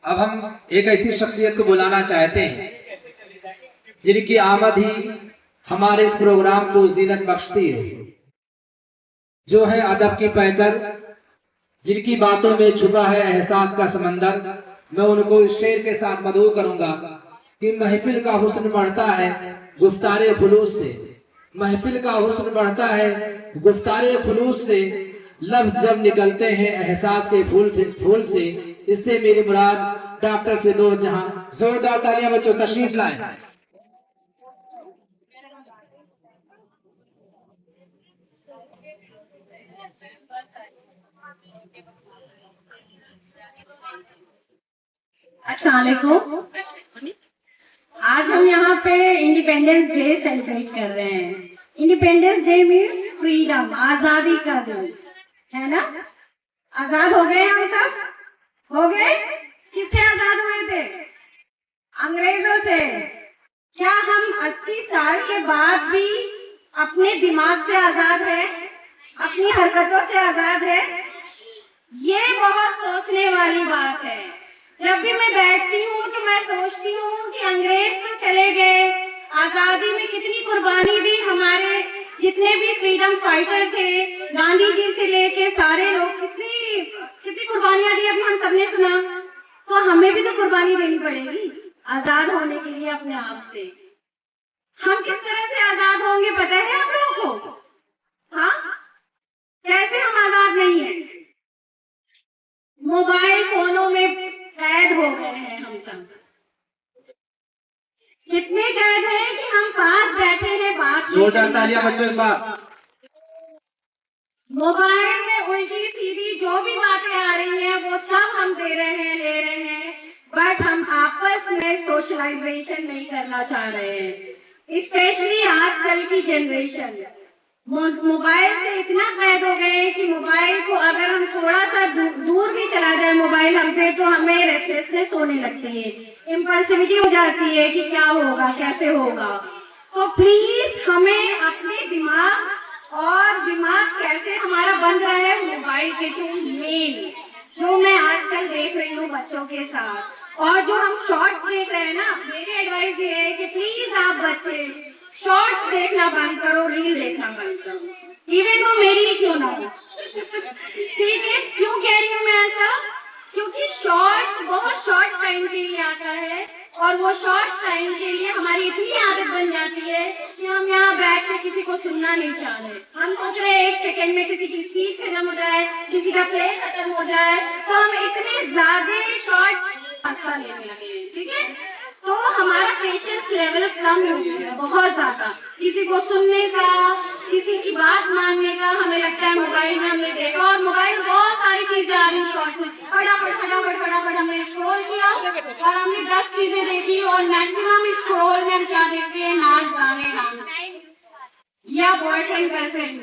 अब हम एक ऐसी शख्सियत को बुलाना चाहते हैं जिनकी आमद ही हमारे इस प्रोग्राम को जीनत बख्शती है, जो है अदब की पैकर, जिनकी बातों में छुपा है एहसास का समंदर। मैं उनको इस शेर के साथ मदऊ करूंगा कि महफिल का हुस्न बढ़ता है गुफ्तारे खुलूस से, महफिल का हुस्न बढ़ता है गुफ्तारे खुलूस से, लफ्ज जब निकलते हैं एहसास के फूल से। इससे मेरी मुराद डॉक्टर फिरदौस जहां। जोरदार तालियां बच्चों, तशरीफ लाएं। अस्सलाम वालेकुम। आज हम यहाँ पे इंडिपेंडेंस डे सेलिब्रेट कर रहे हैं। इंडिपेंडेंस डे मीन्स फ्रीडम, आजादी का दिन, है ना। आजाद हो गए हम सब, हो गए। किससे आजाद हुए थे? अंग्रेजों से। क्या हम 80 साल के बाद भी अपने दिमाग से आजाद है, अपनी हरकतों से आजाद है? ये बहुत सोचने वाली बात है। जब भी मैं बैठती हूँ तो मैं सोचती हूँ कि अंग्रेज तो चले गए, आजादी में कितनी कुर्बानी दी हमारे जितने भी फ्रीडम फाइटर थे, गांधी जी से लेके सारे लोग कितनी कितनी कुर्बानियां दी, अभी हम सबने सुना। तो हमें भी तो कुर्बानी देनी पड़ेगी आजाद होने के लिए अपने आप से। हम किस तरह से आजाद होंगे पता है आप लोगों को? हाँ, कैसे हम आजाद नहीं है? मोबाइल फोनों में कैद हो गए हैं हम सब। कितने कैद हैं कि हम पास बैठे हैं, बात जोरदार तालियां बच्चों एक बार। मोबाइल में उल्टी सीधी जो भी बातें आ रही हैं वो सब हम दे रहे हैं, ले रहे हैं, बट हम आपस में सोशलाइजेशन नहीं करना चाह रहे हैं। स्पेशली आजकल की जनरेशन मोबाइल से इतना कैद हो गए कि मोबाइल को अगर हम थोड़ा सा दूर भी चला जाए मोबाइल हमसे तो हमें रेस्टलेसनेस होने लगती है, इम्पल्सिविटी हो जाती है कि क्या होगा, कैसे होगा। तो प्लीज हमें अपने दिमाग कैसे हमारा बंद रहा है मोबाइल के थ्रू, मेन जो मैं आजकल देख रही हूँ बच्चों के साथ, और जो हम शॉर्ट्स देख रहे हैं ना, मेरी एडवाइस ये है कि प्लीज आप बच्चे शॉर्ट्स देखना बंद करो, रील देखना बंद करो, इवन तो मेरी ही क्यों ना हो। ठीक है, क्यों कह रही हूँ मैं ऐसा? क्योंकि शॉर्ट्स बहुत शॉर्ट टाइम के लिए आता है और वो शॉर्ट टाइम के लिए हमारी इतनी आदत बन जाती है कि हम यहाँ बैठ के किसी को सुनना नहीं चाह रहे। हम सोच रहे हैं 1 सेकंड में किसी की स्पीच खत्म हो जाए, किसी का प्ले खत्म हो जाए, तो हम इतने ज्यादा शॉर्ट हिस्सा लेने लगे हैं। ठीक है, तो हमारा पेशेंस लेवल कम हो गया है बहुत ज्यादा, किसी को सुनने का, किसी की बात मानने का। हमें लगता है मोबाइल में हमने देखा और मोबाइल में बहुत सारी चीजें आ रही शॉर्ट्स में, फटाफट हमने स्क्रॉल किया और हमने 10 चीजें देखी, और मैक्सिमम स्क्रॉल में हम क्या देखते हैं? नाच, गाने, डांस, या बॉयफ्रेंड गर्लफ्रेंड,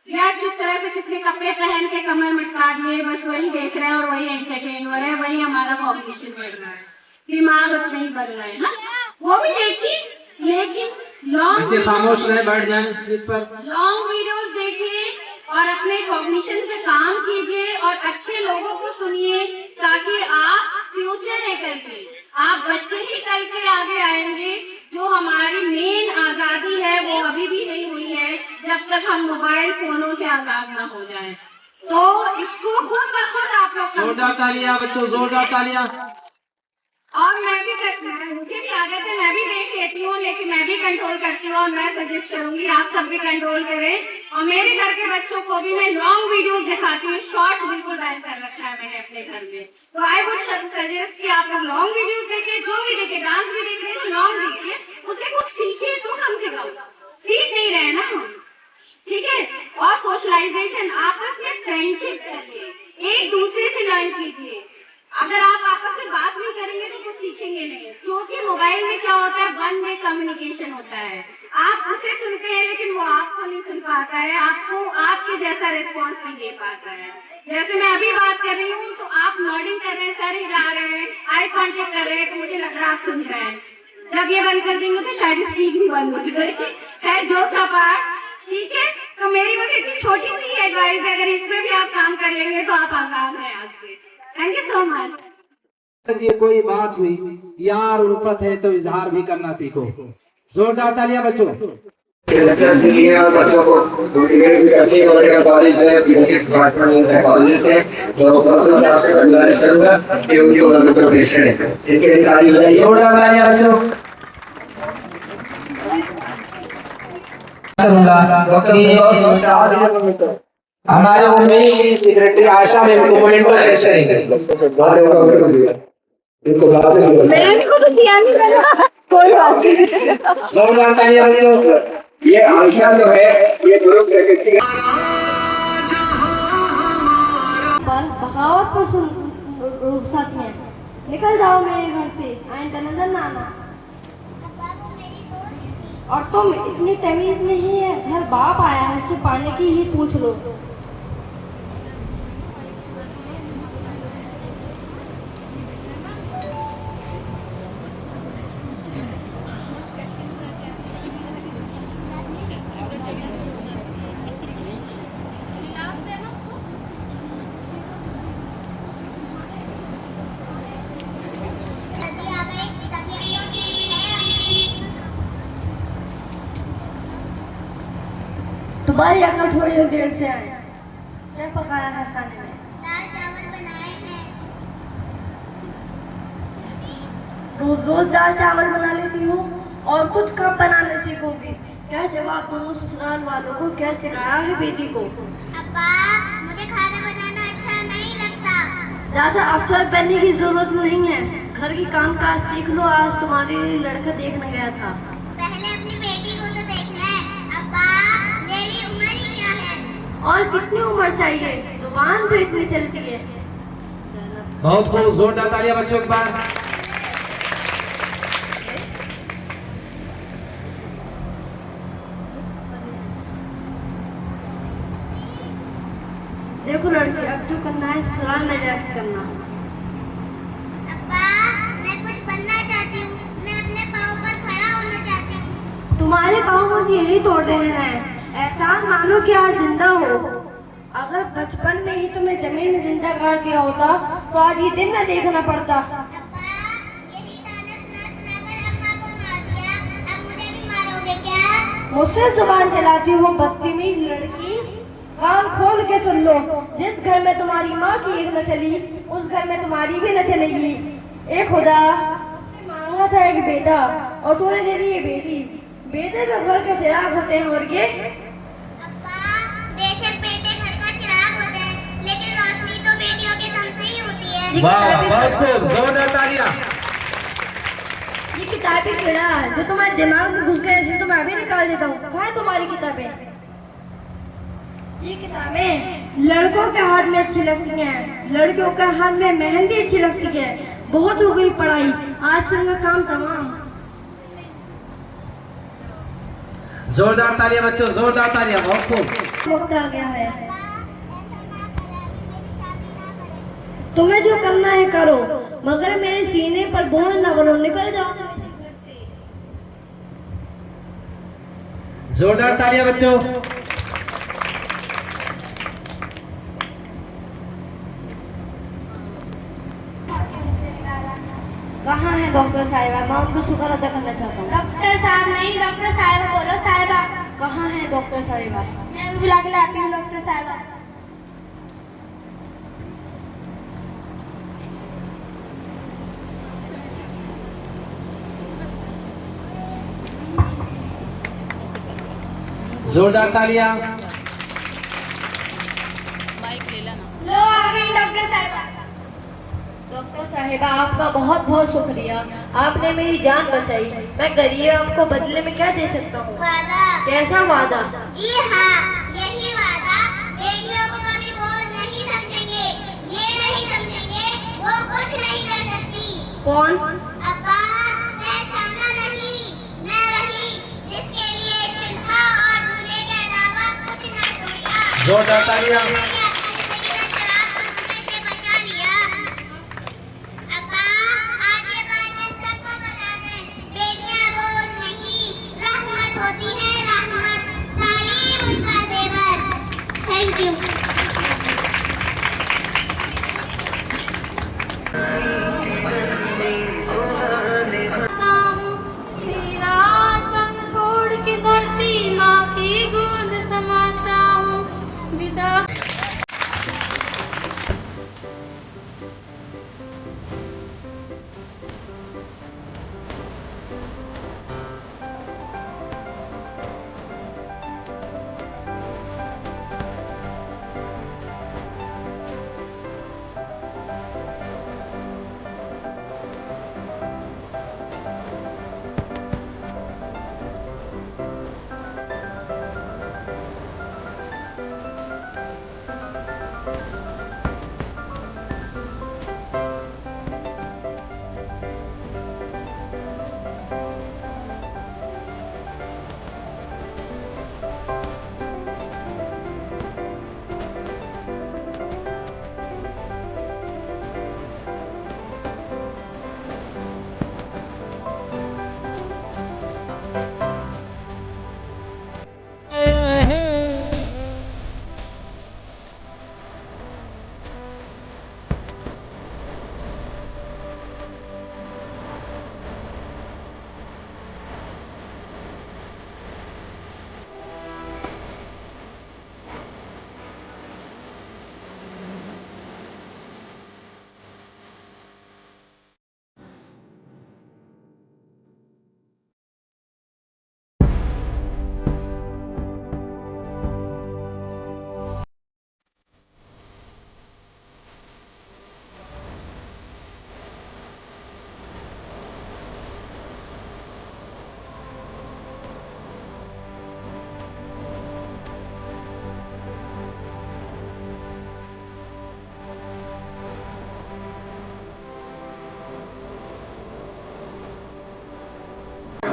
या किस तरह से किसने कपड़े पहन के कमर मटका दिए, बस वही देख रहे हैं और वही एंटरटेन हो रहे हैं, वही हमारा कॉम्पिटिशन बढ़ रहा है, दिमाग उतना ही बढ़ रहा है ना। वो भी देखिए, लेकिन बच्चे खामोश रहे, बैठ जाएं सीट पर। लॉन्ग वीडियोस देखिए और अपने कॉग्निशन पे काम कीजिए और अच्छे लोगों को सुनिए, ताकि आप फ्यूचर है करके, आप बच्चे ही कल के आगे आएंगे। जो हमारी मेन आजादी है वो अभी भी नहीं हुई है जब तक हम मोबाइल फोनों से आजाद ना हो जाएं। तो इसको खुद ब खुद आप लोग जोरदार तालियां बच्चों, जोरदार तालियां। और मुझे भी आदत है, मैं भी देख लेती हूँ, लेकिन मैं भी कंट्रोल करती हूँ और मैं सजेस्ट करूंगी आप सब भी कंट्रोल करें। और मेरे घर के बच्चों को भी मैं लॉन्ग वीडियोस दिखाती हूँ, शॉर्ट्स बिल्कुल बैन कर रखा है मैंने अपने घर में। तो आई वुड सजेस्ट कि आप लोग लॉन्ग वीडियोस देखें, जो भी देखें, डांस भी देख रहे हैं तो लॉन्ग देखिए, उससे कुछ सीखिए तो कम से कम, सीख नहीं रहे ना हम। ठीक है, और सोशलाइजेशन, आपस में फ्रेंडशिप करिए, एक दूसरे से लर्न कीजिए। अगर आप आपस में बात नहीं करेंगे तो कुछ सीखेंगे नहीं, क्योंकि मोबाइल में क्या होता है, वन वे कम्युनिकेशन होता है। आप उसे सुनते हैं लेकिन वो आपको नहीं सुन पाता है, आपको आपके जैसा रिस्पॉन्स नहीं दे पाता है। जैसे मैं अभी बात कर रही हूँ तो आप नॉडिंग कर रहे हैं, सर हिला रहे हैं, आई कांटेक्ट कर रहे हैं, तो मुझे लग रहा है आप सुन रहे हैं। जब ये बंद कर देंगे तो शायद स्पीच भी बंद हो जाएगी। खैर, जोक्स अपार्ट, ठीक है। तो मेरी बस इतनी छोटी सी एडवाइस है, अगर इस पे भी आप काम कर लेंगे तो आप आजाद हैं आज से। Thank you so much. जी कोई बात हुई, यार उल्फत है तो इजहार भी करना सीखो। जोरदार तालियां बच्चों। बच्चों को मोटिवेट भी करती है और कॉलेज में फिजिक्स डिपार्टमेंट में कॉलेज है तो परसों क्लास का अनिवार्य करूंगा कि उनकी उन्होंने प्रोफेशन है इसके लिए तारीफ है। जोरदार तालियां बच्चों। हमारे उम्मीद सेक्रेटरी आशा में कमेंट पर पेश करेंगे। मैंने को तो दिया नहीं लगा कोई बात नहीं। जोरदार तालियां बच्चों। ये आशा जो है ये गुरु प्रकृति बगावत पर सुन रुखसत में निकल जाओ मेरे घर से, आइंदा नजर ना आना। और तुम इतनी तमीज नहीं है, घर बाप आया है उससे पानी की ही पूछ लो। तुम्हारी अकल थोड़ी देर से आए। क्या पकाया है खाने में? दाल चावल बनाए हैं। रोज रोज दाल चावल बना लेती हो और कुछ कब बनाने सीखोगी? क्या जवाब दूंगा ससुराल वालों को? क्या सिखाया है बेटी को? अब्बा, मुझे खाना बनाना अच्छा नहीं लगता। ज्यादा अफसर बनने की जरूरत नहीं है, घर की काम काज सीख लो। आज तुम्हारे लड़का देखने गया था। पहले अपनी बेटी को तो देखना है। अब्बा, मेरी उम्र ही क्या है? और कितनी उम्र चाहिए? जुबान तो इतनी चलती है। बहुत खूब, जोरदार तालियां बच्चों एक बार। देखो लड़की, अब जो करना है ससुराल में जाके करना। अब्बा, मैं कुछ बनना चाहती हूँ। मैं अपने पाँव पर खड़ा होना चाहती हूँ। तुम्हारे पाँव मुझे यही तोड़ देना है। एहसान मानो कि आज जिंदा हो। अगर बचपन में ही तुम्हें जमीन में जिंदा गाड़ दिया होता तो आज ये दिन न देखना पड़ता। अब्बा, यही ताना सुना सुना कर अम्मा को मार दिया। अब मुझे भी मारोगे क्या? मुझसे जुबान चलाती हो बदतमीज लड़की। कान खोल के सुन लो, जिस घर में तुम्हारी माँ की एक न चली उस घर में तुम्हारी भी न चलेगी। ए खुदा, उससे मांगा था एक बेटा और तूने दे दी ये बेटी। बेटे तो घर के चिराग होते हैं और ये। अब्बा, बेशक बेटे घर का चिराग होते हैं, लेकिन रोशनी तो बेटियों के दम से ही होती है। वाह, बहुत खूब, जोरदार तालियां। ये किताबी कीड़ा जो तुम्हारे दिमाग में घुस गया इसे तो मैं अभी निकाल देता हूँ। कहाँ है तुम्हारी किताबें? ये किताबें लड़कों के हाथ में अच्छी लगती हैं, लड़कियों के हाथ में मेहंदी अच्छी लगती है। बहुत हो गई पढ़ाई, आज से उनका काम तमाम। जोरदार तालियां बच्चों, जोरदार तालियां, बहुत खूब। वक्त आ गया है, तुम्हें जो करना है करो, मगर मेरे सीने पर बोझ न बनो। निकल जाओ मेरे घर से। जोरदार तालियां बच्चों। कहाँ है डॉक्टर साहिबा? मैं उनको शुक्र अदा करना चाहता हूँ। डॉक्टर साहब नहीं, डॉक्टर साहिबा बोलो। साहिबा कहाँ है डॉक्टर साहिबा? मैं भी बुला के लाती हूँ डॉक्टर साहिबा। जोरदार तालियां। लो आ गई डॉक्टर साहिबा। डॉक्टर साहिबा, आपका बहुत बहुत शुक्रिया, आपने मेरी जान बचाई। मैं गरीब, आपको बदले में क्या दे सकता हूँ? वादा। कैसा वादा? जी हाँ, यही वादा। बेटियों को कभी बोझ नहीं समझेंगे, ये नहीं समझेंगे वो कुछ नहीं कर सकती। कौन? अब्बा, पहचाना नहीं? मैं वही जिसके लिए चूल्हा और दूल्हे के अलावा कुछ न सोचा। जोरदार तालियां। कसीदा।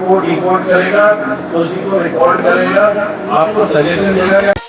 वो डिकोड करेगा, उसी को रिकॉर्ड करेगा, आपको सजेशन देगा।